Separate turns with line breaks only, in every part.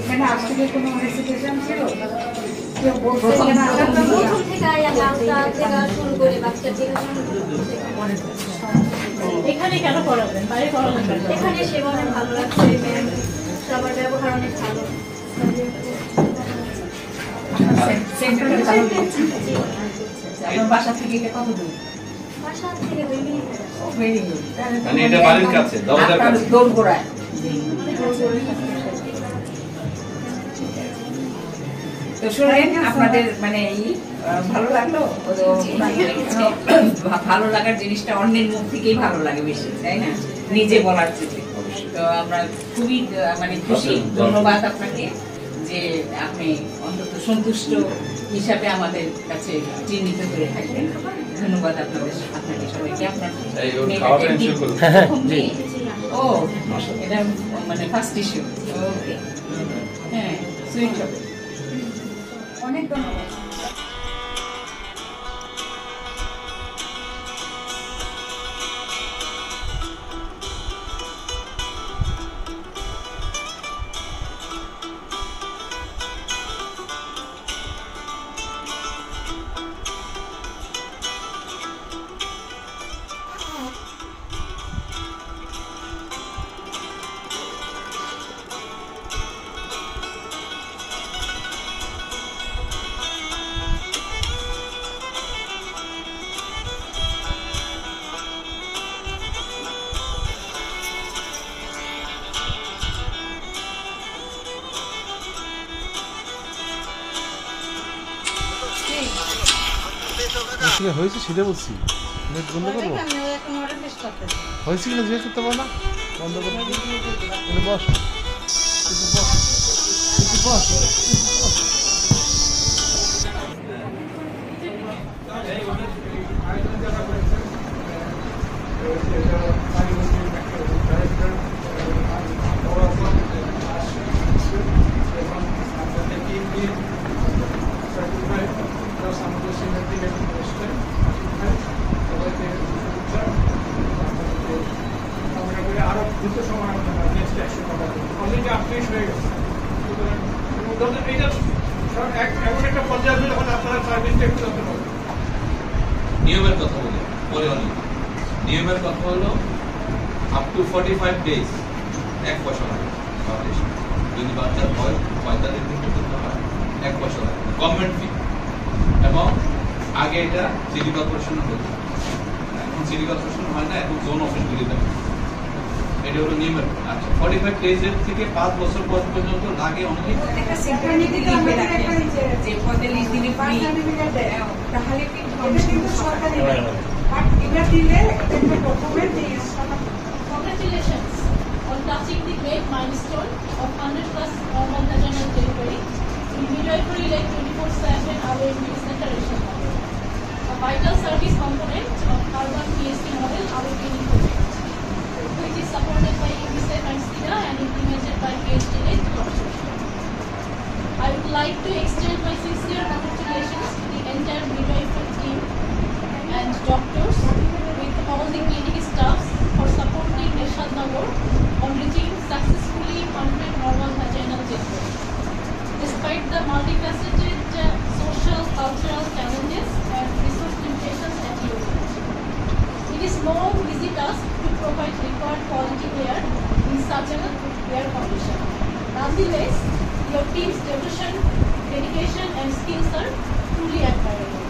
এখানে আসলে কোনো হেসিটেশন ছিল?
প্রথম থেকে শুরু করে বাচ্চা
এখানে কেন পড়াবেন? বাইরে পড়াবেন?
এখানে সেবা অনেক ভালো লাগছে, সবার ব্যবহার অনেক ভালো।
বাসা থেকে কত দূর?
বাসা থেকে 2 মিনিট।
Very good.
মানে এটা বাড়ির কাছে, দরজার কাছে।
দৌড়গোড়ায়। তো শুনেন আপনাদের মানে ভালো লাগলো? ভালো লাগার জিনিসটা অন্যের মুখ থেকেই ভালো লাগে বেশি, তাই না? নিজে বলার চেয়ে। তো আমরা খুবই মানে খুশি, ধন্যবাদ আপনাকে যে আপনি অন্তত সন্তুষ্ট হিসাবে আমাদের কাছে চিহ্নিত করে থাকবেন। ধন্যবাদ আপনাকে সবাইকে। আপনার ও এটা মানে ফার্স্ট ইস্যু। ওকে, হ্যাঁ, সুইট হবে। অনেক ধন্যবাদ।
হয়েছে সেটা বলছি, নেট বন্ধ করবো। হয়েছে কিনা জিজ্ঞেস করতে পারো না? বন্ধ করবো। বস বস
আরো দ্রুত সময় নেক্সট 100 টাকা অলরেডি আপডেট হয়ে গেছে। এমন একটা পর্যায়ে যখন আপনারা সার্ভিসটা একটু যত্ন করবেন।
নিয়মের কথা বলি, পরে নিয়মের কথা হলো আপ টু 45 ডেজ 1 পয়সা লাগে। যদি বাচ্চার বয়স 45 দিন পর্যন্ত হয় 1 পয়সা লাগে গভর্নমেন্ট ফি। এবং আগে এটা সিটি কর্পোরেশন হতো, এখন সিটি কর্পোরেশন হয় না, এখন জোন অফিসগুলিতে। এটা হলো নিয়মের। আচ্ছা, 45 ডেজের থেকে 5 বছর পর্যন্ত লাগে অনেক।
একটা সিকিউরিটি দিবে রাখেন যে 45 দিনে ফ্রি, তাহলে কিন্তু সরকারি বাট এটা দিলে একটা ডকুমেন্ট দিয়ে
Congratulations on touching the great milestone of 100+ normal vaginal delivery in midwifery like 24/7 our MBA center Asia, a vital service component of urban PhD model our training project, which is supported by UNICEF and SIDA and implemented by PhD-led consortium. I would like to extend my sincere congratulations to the entire midwifery team and doctors with all the clinic staffs for supporting Reshad Nagar on reaching successfully 100 normal vaginal delivery. Despite the multifaceted social, cultural challenges and resource limitations at UNICEF, it is no easy task to provide required quality care in such a rare condition. Nonetheless, your team's devotion, dedication and skills are truly admirable.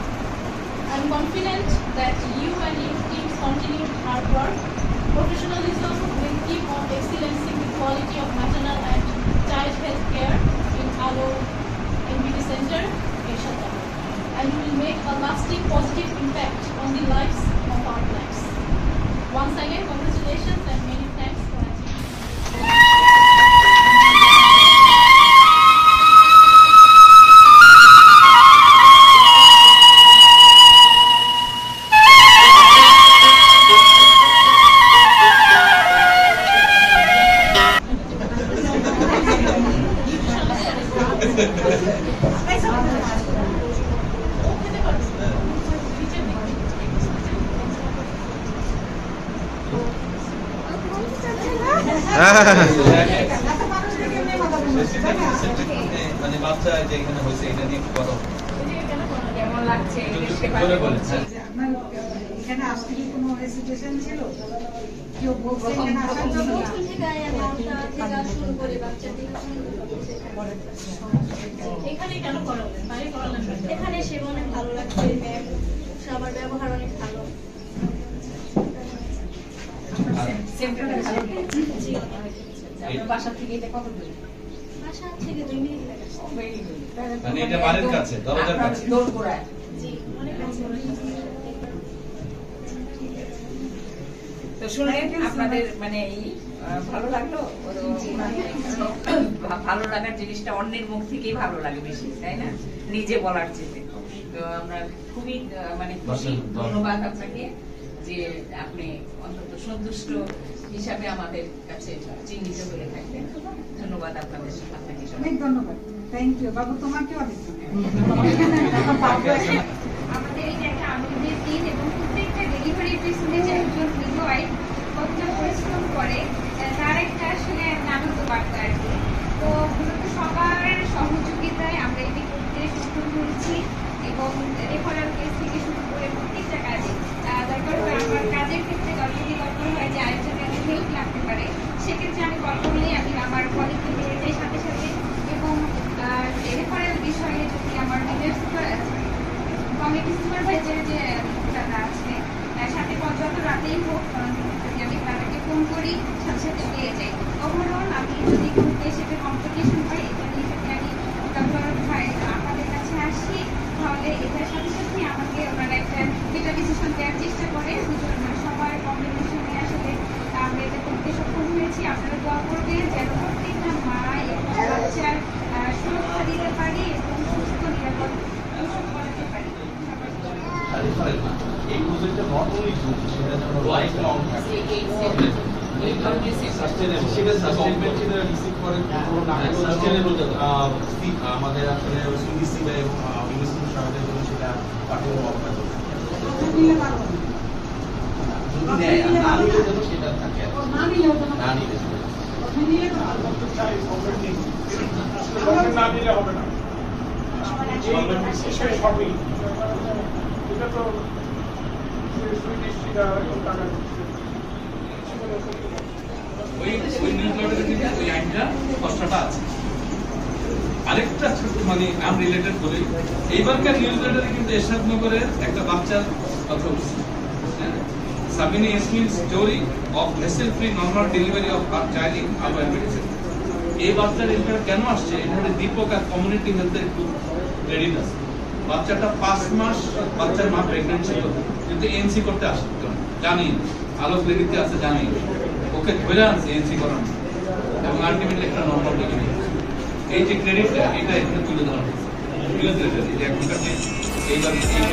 I am confident that you and your team's continued hard work, professionalism will keep on excellencing the quality of maternal and child health care in Alo MBD Center, Asia, and will make a lasting positive impact on the lives of our clients. Once again, congratulations and many thanks for attending.
হ্যাঁ
মানে বাচ্চা যে এখানে হয়েছে এটা নিয়ে কথা
কেমন লাগছে
বলে বলেন
এখানে আসতে কি কোনো হেজিটেশন ছিল? কেউ বলছে
প্রথম
এখানে আসার জন্য?
প্রথম থেকে অ্যামাউন্টটা থেকে শুরু করে বাচ্চা থেকে
এখানে কেন করালেন? বাইরে করালেন না?
এখানে সে অনেক ভালো লাগছে ম্যাম, সবার ব্যবহার অনেক ভালো।
সেন্টারটা ভালো
জি অনেক।
আপনার বাসা থেকে এটা কত দূর?
বাসা থেকে 2 মিনিট লাগে।
Very good.
মানে এটা বাড়ির কাছে, দরজার
আপনার
কাছে।
দোরগোড়ায়।
জি অনেক কাছে।
তো শুনে আপনাদের মানে এই ভালো লাগলো? ভালো লাগার জিনিসটা অন্যের মুখ থেকেই ভালো লাগে বেশি, তাই না? নিজে বলার চেয়ে। তো আমরা খুবই মানে খুশি, ধন্যবাদ আপনাকে যে আপনি অন্তত সন্তুষ্ট হিসাবে আমাদের কাছে চিহ্নিত করে থাকবেন। ধন্যবাদ আপনাকে।
অনেক ধন্যবাদ, থ্যাংক ইউ বাবু, তোমাকে অনেক
আমাদের এটা একটা আনন্দের দিন এবং প্রত্যেকটা ডেলিভারির পিছনে যে একজন মিডওয়াইফ কতটা পরিশ্রম করে তার একটা আসলে আনন্দ বার্তা আর কি। তো মূলত সবার সহযোগিতায় আমরা এটি করতে সক্ষম হয়েছি এবং রেফারেল কেস থেকে শুরু করে প্রত্যেকটা কাজে দরকার হয় আমার কাজের ক্ষেত্রে যদি দরকার হয় যে আরেকজনের হেল্প লাগতে পারে সেক্ষেত্রে আমি কল করলেই আমি আমার কলিগকে পেয়ে যাই সাথে সাথে। এবং রেফারেল বিষয়ে যদি আমার নিজের কমিটি সুপারভাইজার যে দাদা আছে তার সাথে যত রাতেই হোক যদি আমি তাদেরকে ফোন করি সাথে সাথে পেয়ে যাই। ওভারঅল আমি যদি কোনো সেটা কমপ্লিকেশন হয় এটা নিয়ে যদি আমি আপনাদের কাছে আসি তাহলে এটার সাথে সাথে আমাকে ওনারা একটা বেটা ডিসিশন দেওয়ার চেষ্টা করে। মানে সবার কম্বিনেশনে আসলে আমরা এটা করতে সক্ষম হয়েছি। আপনারা দোয়া করবেন যেন প্রত্যেকটা মা এবং বাচ্চার সুরক্ষা দিতে পারি এবং সুস্থ নিরাপদ প্রসব করাতে পারি।
এই প্রজেক্টটা নট অনলি গুড, সেটা যেন লাইফ লং থাকে, সাস্টেনেবল। সেটা সাস্টেনেবল, সেটা রিসিভ করে সাস্টেনেবল। আমাদের আসলে সিডিসি বা ইউনিভার্সিটি সহায়তার জন্য সেটা পাঠানো অবকাশ না নিলে যেন সেটা থাকে, না নিলে
না দিলে হবে না। সবই এটা তো
ওই নিউজলেটারে কিন্তু ওই আইনটা কষ্টটা আছে। আরেকটা ছোট্ট মানে আনরিলেটেড বলি, এইবারকার নিউজলেটারে কিন্তু এরশাদনগরের একটা বাচ্চার কথা উঠছে, Sabina Yasmin story of vessel free normal delivery of child in Albert medicine. এই বাচ্চার এটা কেন আসছে? এটা হচ্ছে দীপক আর কমিউনিটি হেলথের একটু রেডিনেস। বাচ্চাটা 5 মাস বাচ্চার মা প্রেগনেন্ট ছিল কিন্তু এনসি করতে আসতো জানি আলোক লেগিতে আছে জানি ওকে ধরে আনছে এনসি করানো এবং আলটিমেটলি একটা নর্মাল ডেলিভারি। এই যে ক্রেডিটটা এটা এখানে তুলে ধরা হয়েছে এখনকার এইবার এই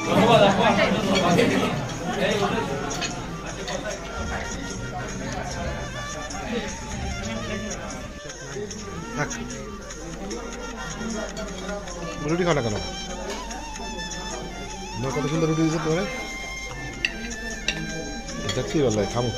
ধন্যবাদ আপু, আপনার ধন্যবাদ।
রুটি খাও না কেন? কত সুন্দর রুটি দিচ্ছে তোমার, দেখছি বললাই খামো।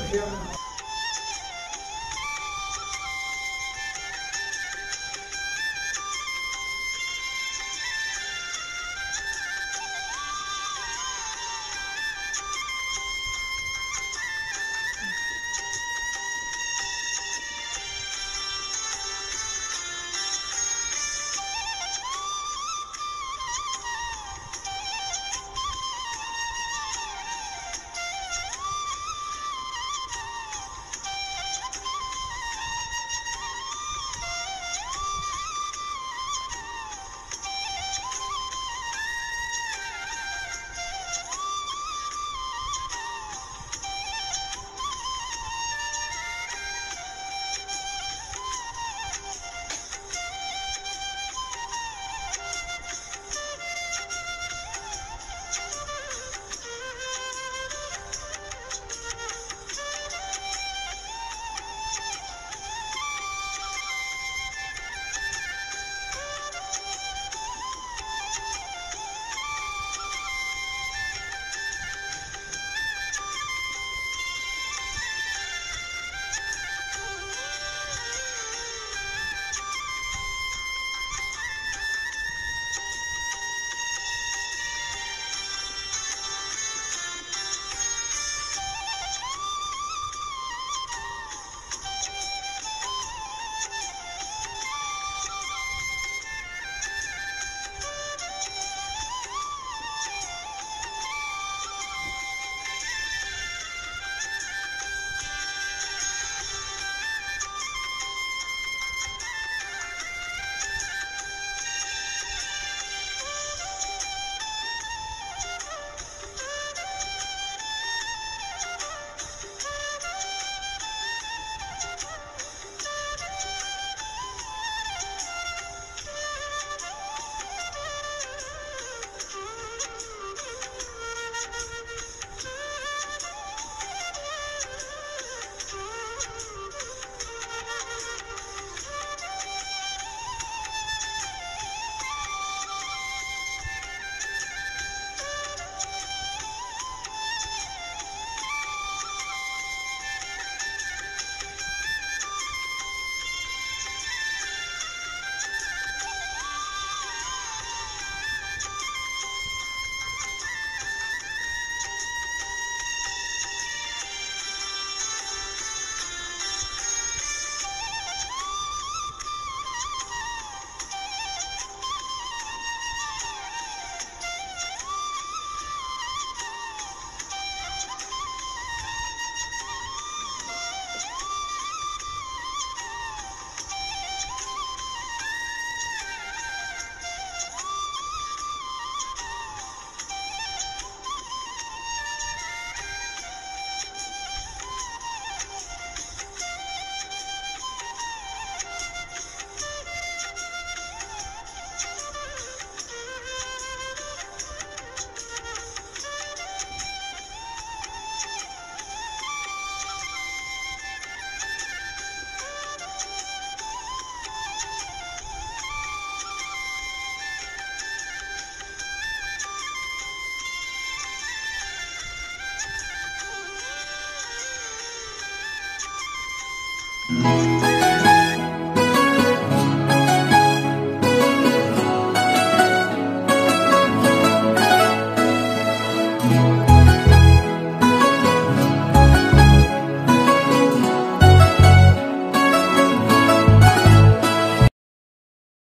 Thank you.